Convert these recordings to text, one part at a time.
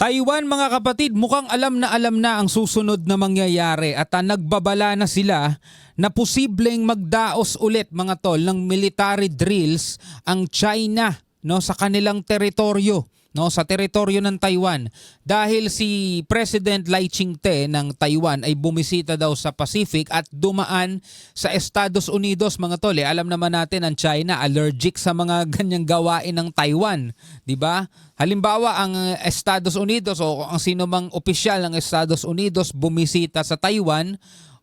Taiwan mga kapatid, mukhang alam na ang susunod na mangyayari at nagbabala na sila na posibleng magdaos ulit mga tol ng military drills ang China sa kanilang teritoryo. Sa teritoryo ng Taiwan dahil si President Lai Ching-te ng Taiwan ay bumisita daw sa Pacific at dumaan sa Estados Unidos mga tol. Alam naman natin ang China allergic sa mga ganyang gawain ng Taiwan, 'di ba? Halimbawa ang Estados Unidos o ang sino mang opisyal ng Estados Unidos bumisita sa Taiwan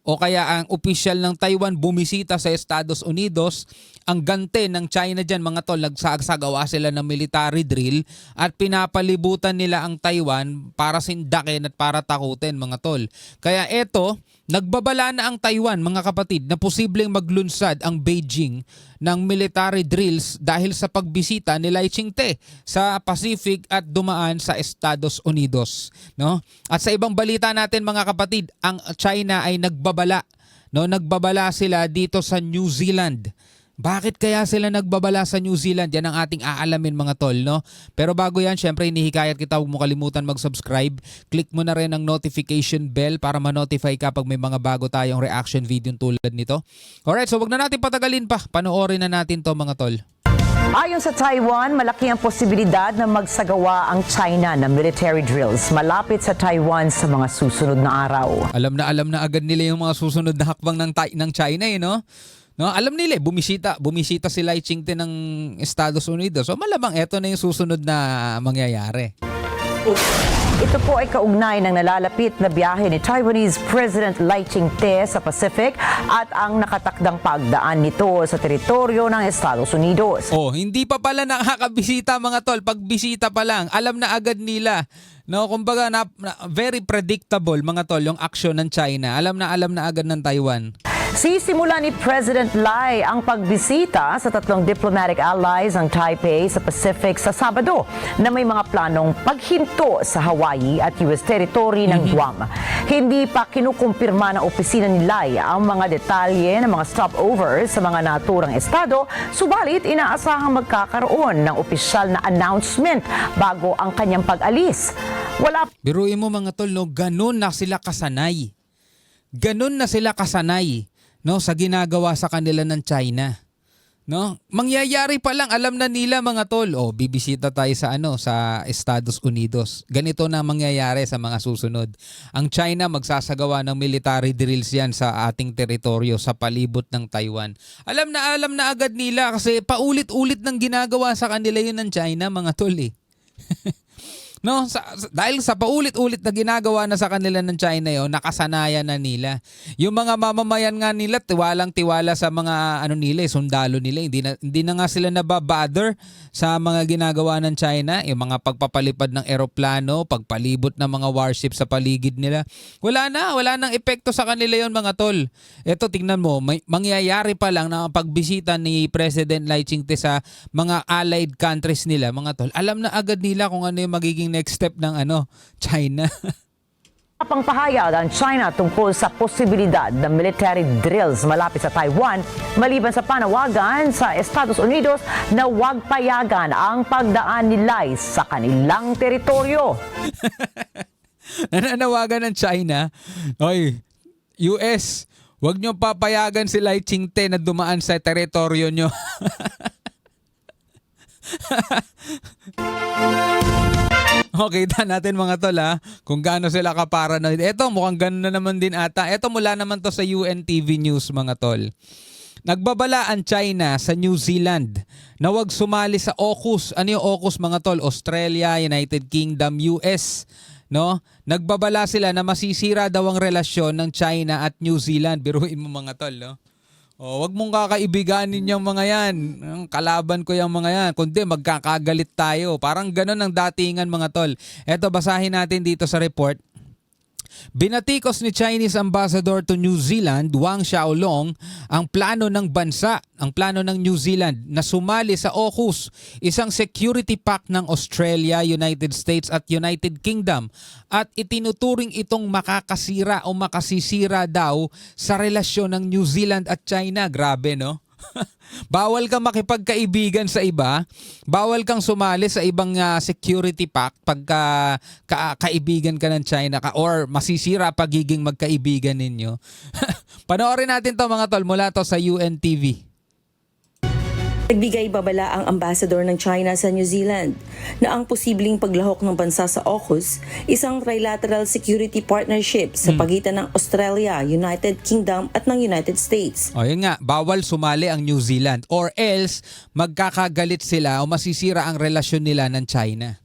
o kaya ang opisyal ng Taiwan bumisita sa Estados Unidos, ang gante ng China dyan mga tol, nagsagawa sila ng military drill at pinapalibutan nila ang Taiwan para sindakin at para takutin mga tol. Kaya eto, nagbabala na ang Taiwan mga kapatid na posibleng maglunsad ang Beijing ng military drills dahil sa pagbisita ni Lai Ching-te sa Pacific at dumaan sa Estados Unidos. At sa ibang balita natin mga kapatid, ang China ay nagbabala. Nagbabala sila dito sa New Zealand. Bakit kaya sila nagbabala sa New Zealand? Yan ang ating aalamin mga tol. Pero bago yan, syempre hinihikayat kita, huwag mo kalimutan mag-subscribe. Click mo na rin ang notification bell para ma-notify ka pag may mga bago tayong reaction video tulad nito. Alright, so wag na natin patagalin pa. Panoorin na natin to mga tol. Ayon sa Taiwan, malaki ang posibilidad na magsagawa ang China ng military drills malapit sa Taiwan sa mga susunod na araw. Alam na agad nila yung mga susunod na hakbang ng China alam nila bumisita si Lai Ching-te ng Estados Unidos. So malamang eto na yung susunod na mangyayari. Ito po ay kaugnay ng nalalapit na biyahe ni Taiwanese President Lai Ching-te sa Pacific at ang nakatakdang pagdaan nito sa teritoryo ng Estados Unidos. Hindi pa pala nakakabisita mga tol. Pagbisita pa lang, alam na agad nila. Kumbaga very predictable mga tol yung aksyon ng China. Alam na agad ng Taiwan. Sisimula ni President Lai ang pagbisita sa tatlong diplomatic allies ng Taipei sa Pacific sa Sabado na may mga planong paghinto sa Hawaii at US territory ng Guam. Hindi pa kinukumpirma ng opisina ni Lai ang mga detalye ng mga stopover sa mga naturang estado, subalit inaasahang magkakaroon ng opisyal na announcement bago ang kanyang pag-alis. Biruin mo mga tol, ganun na sila kasanay. Sa ginagawa sa kanila ng China. Mangyayari pa lang, alam na nila mga tol. Bibisita tayo sa Estados Unidos. Ganito na mangyayari sa mga susunod. Ang China magsasagawa ng military drills yan sa ating teritoryo sa palibot ng Taiwan. Alam na agad nila kasi paulit-ulit ng ginagawa sa kanila yun ng China mga tol dahil sa paulit-ulit na ginagawa na sa kanila ng China nakasanayan na nila. Yung mga mamamayan nga nila, tiwalang-tiwala sa mga sundalo nila. Hindi na nga sila nababother sa mga ginagawa ng China. Yung mga pagpapalipad ng eroplano, pagpalibot ng mga warships sa paligid nila. Wala nang epekto sa kanila yon mga tol. Eto, tingnan mo, mangyayari pa lang na pagbisita ni President Lai Ching-te sa mga allied countries nila mga tol. Alam na agad nila kung ano yung magiging next step ng China. Pangpahayag ang China tungkol sa posibilidad ng military drills malapit sa Taiwan maliban sa panawagan sa Estados Unidos na huwag payagan ang pagdaan ni Lai sa kanilang teritoryo. Nananawagan ng China, US, huwag niyo papayagan si Lai Ching-te na dumaan sa teritoryo niyo. Okay, kita natin mga tol kung gaano sila kaparanoid. Eto, mukhang gano'n na naman din ata. Eto, mula naman to sa UNTV News mga tol. Nagbabala ang China sa New Zealand na wag sumali sa AUKUS. Ano yung AUKUS mga tol? Australia, United Kingdom, US. Nagbabala sila na masisira daw ang relasyon ng China at New Zealand. Biruin mo mga tol, wag mong kakaibiganin yung mga yan. Kalaban ko yung mga yan. Kundi magkakagalit tayo. Parang ganun ang datingan mga tol. Eto, basahin natin dito sa report. Binatikos ni Chinese Ambassador to New Zealand, Wang Xiaolong, ang plano ng New Zealand na sumali sa AUKUS, isang security pact ng Australia, United States at United Kingdom, at itinuturing itong makakasira o makasisira daw sa relasyon ng New Zealand at China. Grabe, Bawal kang makipagkaibigan sa iba. Bawal kang sumali sa ibang security pact pagka kaibigan ka ng China ka or masisira pagiging magkaibigan ninyo. Panoorin natin to mga tol mula to sa UNTV. Nagbigay babala ang ambassador ng China sa New Zealand na ang posibleng paglahok ng bansa sa AUKUS, isang trilateral security partnership sa pagitan ng Australia, United Kingdom at ng United States. O yun nga, bawal sumali ang New Zealand or else magkakagalit sila o masisira ang relasyon nila ng China.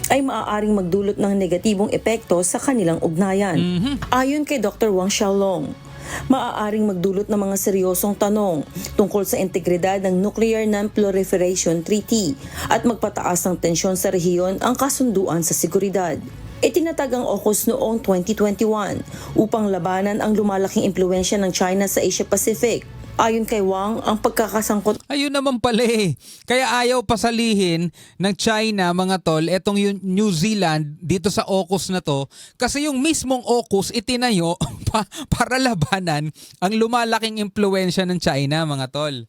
Ay maaaring magdulot ng negatibong epekto sa kanilang ugnayan. Ayon kay Dr. Wang Xiaolong, maaaring magdulot ng mga seryosong tanong tungkol sa integridad ng Nuclear Non-Proliferation Treaty at magpataas ng tensyon sa rehiyon ang kasunduan sa seguridad. Itinatag ang AUKUS noong 2021 upang labanan ang lumalaking impluensya ng China sa Asia-Pacific. Ayon kay Wang, ang pagkakasangkot Ayun naman pala eh. Kaya ayaw pasalihin ng China mga tol etong yung New Zealand dito sa AUKUS na to kasi yung mismong AUKUS itinayo para labanan ang lumalaking impluensya ng China mga tol.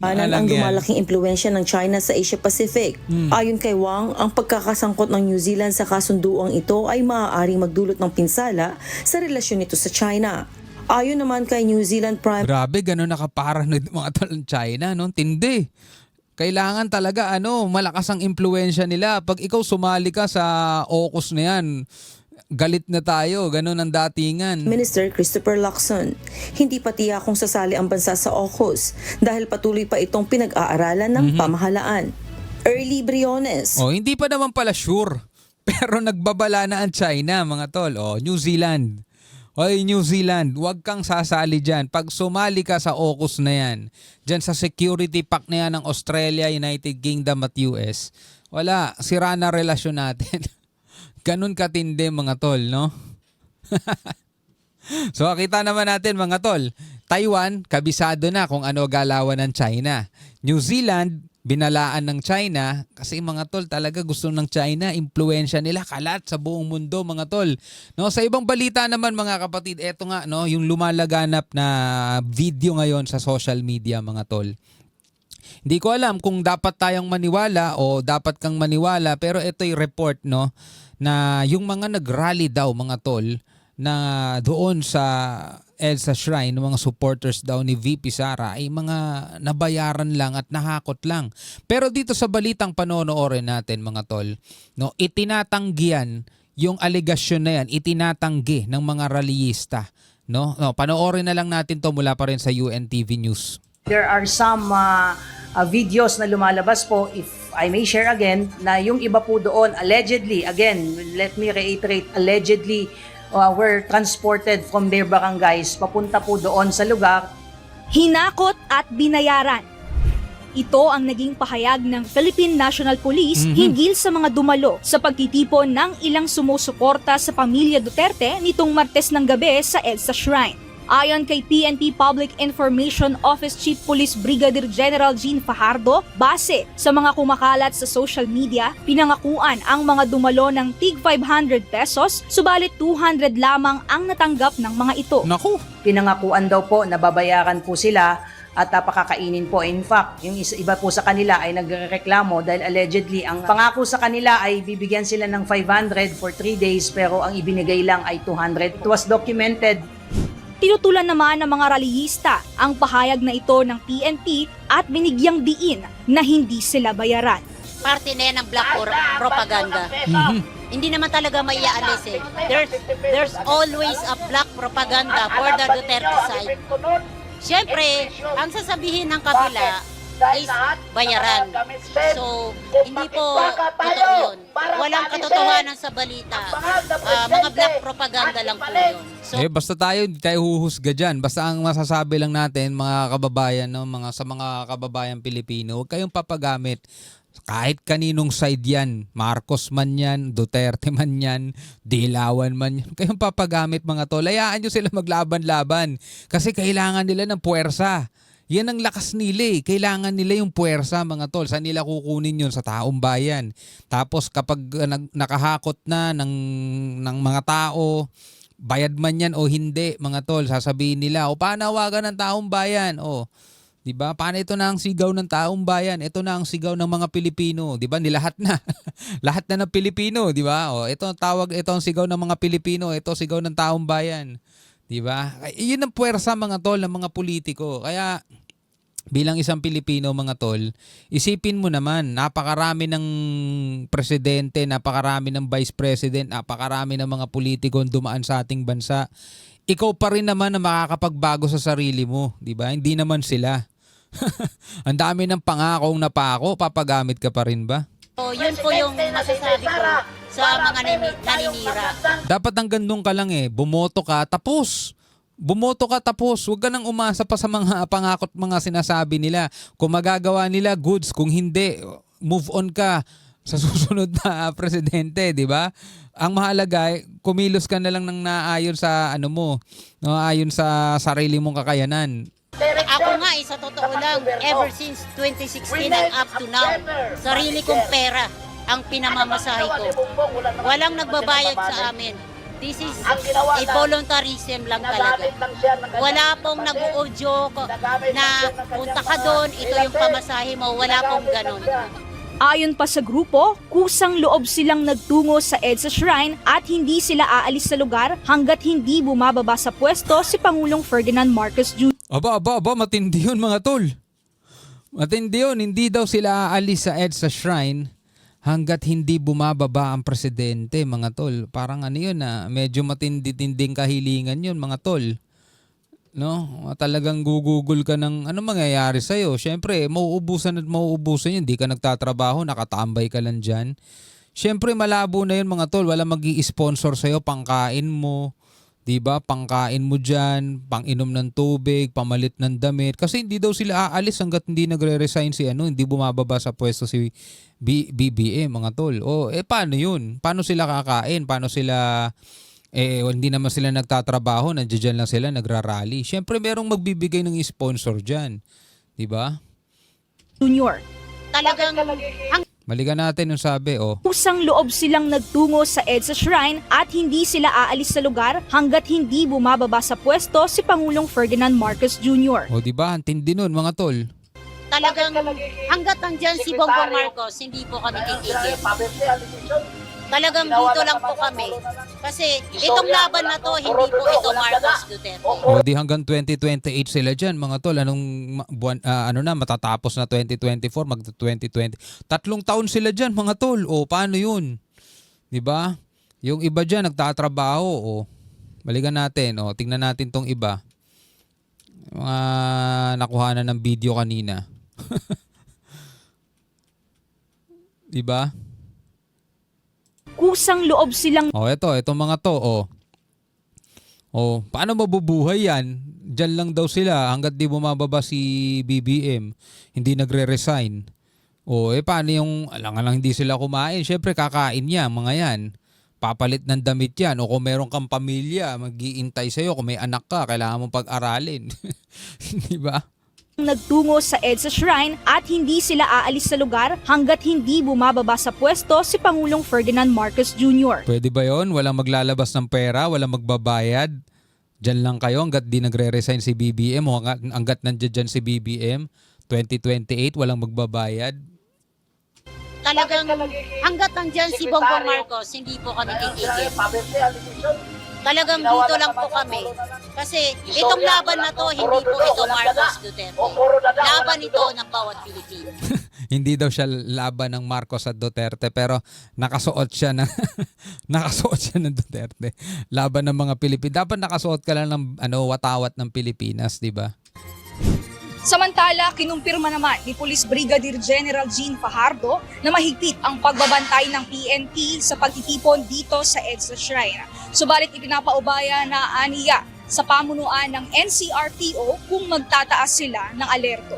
ang lumalaking impluensya ng China sa Asia-Pacific. Ayon kay Wang, ang pagkakasangkot ng New Zealand sa kasunduang ito ay maaaring magdulot ng pinsala sa relasyon nito sa China. Ayon naman kay New Zealand Prime Grabe, gano'n nakaparanoid mga tol ng China, no? Tindi. Kailangan talaga malakas ang impluensya nila. Pag ikaw sumali ka sa AUKUS na yan, galit na tayo, gano'n ang datingan. Minister Christopher Lacson, hindi pa tiyak kung sasali ang bansa sa AUKUS dahil patuloy pa itong pinag-aaralan ng pamahalaan. Early Briones. Hindi pa naman pala sure. Pero nagbabala na ang China, mga tol. New Zealand. Hoy New Zealand, huwag kang sasali dyan. Pag sumali ka sa AUKUS na yan, dyan sa security pact na yan ng Australia, United Kingdom at US, wala, sira na relasyon natin. Ganun katindi mga tol, no? So kita naman natin mga tol, Taiwan, kabisado na kung ano galawan ng China. New Zealand, binalaan ng China kasi mga tol talaga gusto ng China, impluensya nila kalat sa buong mundo mga tol. No, sa ibang balita naman mga kapatid, eto nga yung lumalaganap na video ngayon sa social media mga tol. Hindi ko alam kung dapat tayong maniwala o dapat kang maniwala pero ito'y report na yung mga nagrally daw mga tol na doon sa EDSA Shrine, ng mga supporters daw ni VP Sara ay mga nabayaran lang at nahakot lang. Pero dito sa balitang panonoorin natin mga tol, itinatanggihan yung alegasyon na yan, itinatanggi ng mga rallyista. Panoorin na lang natin to mula pa rin sa UNTV News. There are some videos na lumalabas po, if I may share again, na yung iba po doon, allegedly, again, let me reiterate, allegedly, were transported from their barangays papunta po doon sa lugar. Hinakot at binayaran. Ito ang naging pahayag ng Philippine National Police hinggil sa mga dumalo sa pagtitipon ng ilang sumusuporta sa pamilya Duterte nitong Martes ng gabi sa EDSA Shrine. Ayon kay PNP Public Information Office Chief Police Brigadier General Jean Fajardo, base sa mga kumakalat sa social media, pinangakuan ang mga dumalo ng tig 500 pesos, subalit 200 lamang ang natanggap ng mga ito. Naku! Pinangakuan daw po na babayaran po sila at pakakainin po. In fact, yung iba po sa kanila ay nagreklamo dahil allegedly ang pangako sa kanila ay bibigyan sila ng 500 for 3 days pero ang ibinigay lang ay 200. It was documented. Tinutulan naman ng mga rallyista ang pahayag na ito ng PNP at binigyang diin na hindi sila bayaran. Parte na yan ng black propaganda. Hindi naman talaga maiaalis eh. There's always a black propaganda for the Duterte side. Siyempre, ang sasabihin ng kabila is bayaran. So, hindi po totoo yun. Walang katotohanan sa balita. Mga black propaganda lang po yun. So, Basta hindi tayo huhusga dyan. Basta ang masasabi lang natin mga kababayan, sa mga kababayan Pilipino, huwag kayong papagamit. Kahit kaninong side yan, Marcos man yan, Duterte man yan, Dilawan man yan, kayong papagamit mga tol. Hayaan nyo sila maglaban-laban kasi kailangan nila ng puwersa. Yan ang lakas nila eh. Kailangan nila yung puwersa mga tol. Saan nila kukunin yun? Sa taong bayan. Tapos kapag nakahakot na ng mga tao, bayad man yan o hindi, mga tol, sasabihin nila, o panawagan ng taong bayan, o, di ba? Paano ito na ang sigaw ng taong bayan? Ito na ang sigaw ng mga Pilipino, di ba? Nilahat na. Lahat na ng Pilipino, di ba? O, ito ang sigaw ng mga Pilipino, ito sigaw ng taong bayan. Di ba? Yun ang puwersa, mga tol, ng mga politiko. Kaya bilang isang Pilipino, mga tol, isipin mo naman, napakarami ng presidente, napakarami ng vice president, napakarami ng mga politiko ang dumaan sa ating bansa. Ikaw pa rin naman na makakapagbago sa sarili mo, di ba? Hindi naman sila. Ang dami ng pangakong napako, papagamit ka pa rin ba? So, yun po yung masasabi ko sa mga naninira. Dapat hanggang doon ka lang bumoto ka, tapos. Bumoto ka tapos, huwag ka nang umasa pa sa mga pangakot mga sinasabi nila. Kung magagawa nila, goods. Kung hindi, move on ka sa susunod na presidente, di ba? Ang mahalaga, kumilos ka na lang ng naayon sa ano mo, no, ayon sa sarili mong kakayanan. Ako nga, sa totoo lang, ever since 2016 and up to now, sarili kong pera ang pinamamasahe ko. Walang nagbabayad sa amin. This is a voluntarism lang talaga. Wala pong nag-audio na punta ka doon, ito yung pamasahe mo. Wala pong ganun. Ayon pa sa grupo, kusang loob silang nagtungo sa EDSA Shrine at hindi sila aalis sa lugar hanggat hindi bumababa sa pwesto si Pangulong Ferdinand Marcos Jr. Aba, matindi yun, mga tol. Matindi yun, hindi daw sila aalis sa EDSA Shrine hanggat hindi bumababa ang presidente, mga tol. Parang ano yun medyo matindi-tinding kahilingan yun, mga tol. No? Talagang gugugol ka ng ano mangyayari sa'yo. Siyempre, mauubusan at mauubusan yun. Hindi ka nagtatrabaho, nakatambay ka lang dyan. Siyempre, malabo na yun, mga tol. Wala mag-i-sponsor sa'yo, pangkain mo. Diba? Pangkain mo dyan, panginom ng tubig, pamalit ng damit. Kasi hindi daw sila aalis hanggat hindi nagre-resign hindi bumababa sa pwesto si BBM, mga tol. Paano yun? Paano sila kakain? Paano sila, hindi naman sila nagtatrabaho, nandiyan lang sila, nagrarally. Siyempre, merong magbibigay ng sponsor dyan. Diba? Jr. Talagang Balikan natin yung sabi, Kusang loob silang nagtungo sa EDSA Shrine at hindi sila aalis sa lugar hanggat hindi bumababa sa pwesto si Pangulong Ferdinand Marcos Jr. Diba? Ang tindi nun, mga tol. talagang hanggat nandyan si Bongbong Marcos, hindi po kami titigil. Talagang dito lang po kami. Kasi itong laban na to, hindi po ito Marcos Duterte. Di hanggang 2028 sila dyan, mga tol. Anong buwan, matatapos na 2024, mag-2020. 3 taon sila dyan, mga tol. Paano yun? Diba? Yung iba dyan, nagtatrabaho. Balikan natin. Tingnan natin tong iba. Mga nakuhanan ng video kanina. Diba? Kusang loob silang Itong mga to, paano mabubuhay yan? Diyan lang daw sila hanggat di bumababa si BBM, hindi nagre-resign. Paano yung, alang hindi sila kumain? Syempre kakain yan, mga yan. Papalit ng damit yan. O kung meron kang pamilya, mag-iintay sa'yo. Kung may anak ka, kailangan mong pag-aralin. Diba? nagtungo sa EDSA Shrine at hindi sila aalis sa lugar hanggat hindi bumababa sa pwesto si Pangulong Ferdinand Marcos Jr. Pwede ba yon? Walang maglalabas ng pera, walang magbabayad. Diyan lang kayo hanggat di nagre-resign si BBM o hanggat nandiyan si BBM. 2028, walang magbabayad. Talagang hanggat nandyan si Bongbong Marcos, hindi po kami titigil. Talagang dito lang po kami. Kasi itong laban na to, hindi po ito Marcos Duterte. Laban ito ng bawat Pilipino. Hindi daw siya laban ng Marcos at Duterte pero nakasuot siya ng nakasuot siya ng Duterte. Laban ng mga Pilipino. Dapat nakasuot ka lang ng watawat ng Pilipinas, di ba? Samantala, kinumpirma naman ni Police Brigadier General Jean Fajardo na mahigpit ang pagbabantay ng PNP sa pagtitipon dito sa EDSA Shrine. Subalit ipinapaubaya na aniya sa pamunuan ng NCRPO kung magtataas sila ng alerto.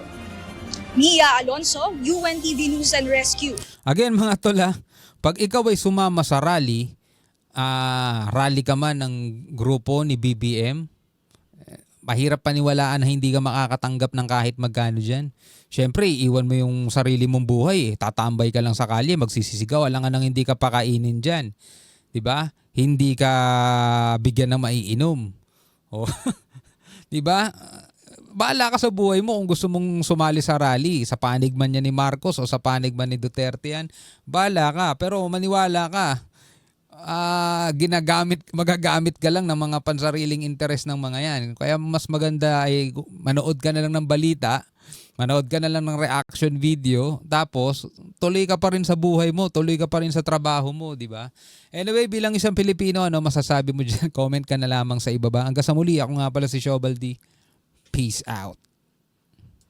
Mia Alonso, UNTV News and Rescue. Again mga tola, pag ikaw ay sumama sa rally ka man ng grupo ni BBM, mahirap paniwalaan na hindi ka makakatanggap ng kahit magkano dyan. Siyempre, iwan mo yung sarili mong buhay. Tatambay ka lang sa kalye, magsisisigaw, alangan nang hindi ka pakainin dyan. Diba? hindi ka bigyan ng maiinom. Oh. 'Di ba? Bahala ka sa buhay mo kung gusto mong sumali sa rally, sa panig man yan ni Marcos o sa panig man ni Duterte yan. Bahala ka, pero maniwala ka. Magagamit ka lang ng mga pansariling interes ng mga yan. Kaya mas maganda ay manood ka na lang ng balita, manood ka na lang ng reaction video, tapos tuloy ka pa rin sa buhay mo, tuloy ka pa rin sa trabaho mo, di ba? Anyway, bilang isang Pilipino, ano masasabi mo dyan? Comment ka na lamang sa ibaba. Hanggang sa muli, ako nga pala si Shobaldi. Peace out.